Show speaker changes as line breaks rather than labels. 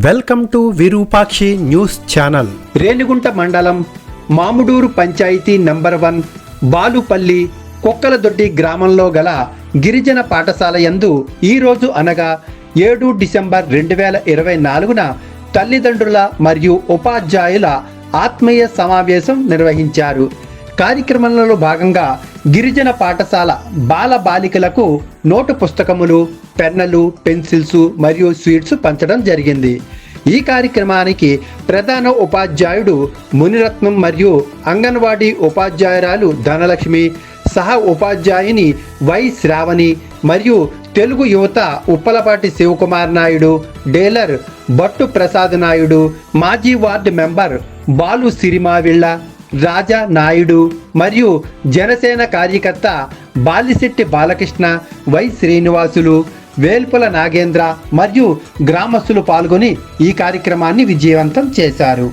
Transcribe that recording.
Welcome to Virupakshi news channel. Renigunta మండలం మాముడూరు panchayat number 1 బాలుపల్లి కొక్కలదొడ్డి గ్రామంలో గల గిరిజన పాఠశాల యందు ఈరోజు అనగా 7 డిసెంబర్ 2024న తల్లిదండ్రుల మరియు ఉపాధ్యాయుల ఆత్మీయ సమావేశం నిర్వహించారు. కార్యక్రమంలో భాగంగా గిరిజన పాఠశాల బాల బాలికలకు నోటు పుస్తకములు, పెన్నులు, పెన్సిల్స్ మరియు స్వీట్స్ పంచడం జరిగింది. ఈ కార్యక్రమానికి ప్రధాన ఉపాధ్యాయుడు మునిరత్నం మరియు అంగన్వాడీ ఉపాధ్యాయురాలు ధనలక్ష్మి, సహ ఉపాధ్యాయుని వై శ్రావణి మరియు తెలుగు యువత ఉప్పలపాటి శివకుమార్ నాయుడు, డేలర్ బట్టు ప్రసాద్ నాయుడు, మాజీ వార్డు మెంబర్ బాలు సిరిమావిళ్ళ, రాజా నాయుడు మరియు జనసేన కార్యకర్త బాలిశెట్టి బాలకృష్ణ, వై శ్రీనివాసులు, వేల్పుల నాగేంద్ర మరియు గ్రామస్తులు పాల్గొని ఈ కార్యక్రమాన్ని విజయవంతం చేశారు.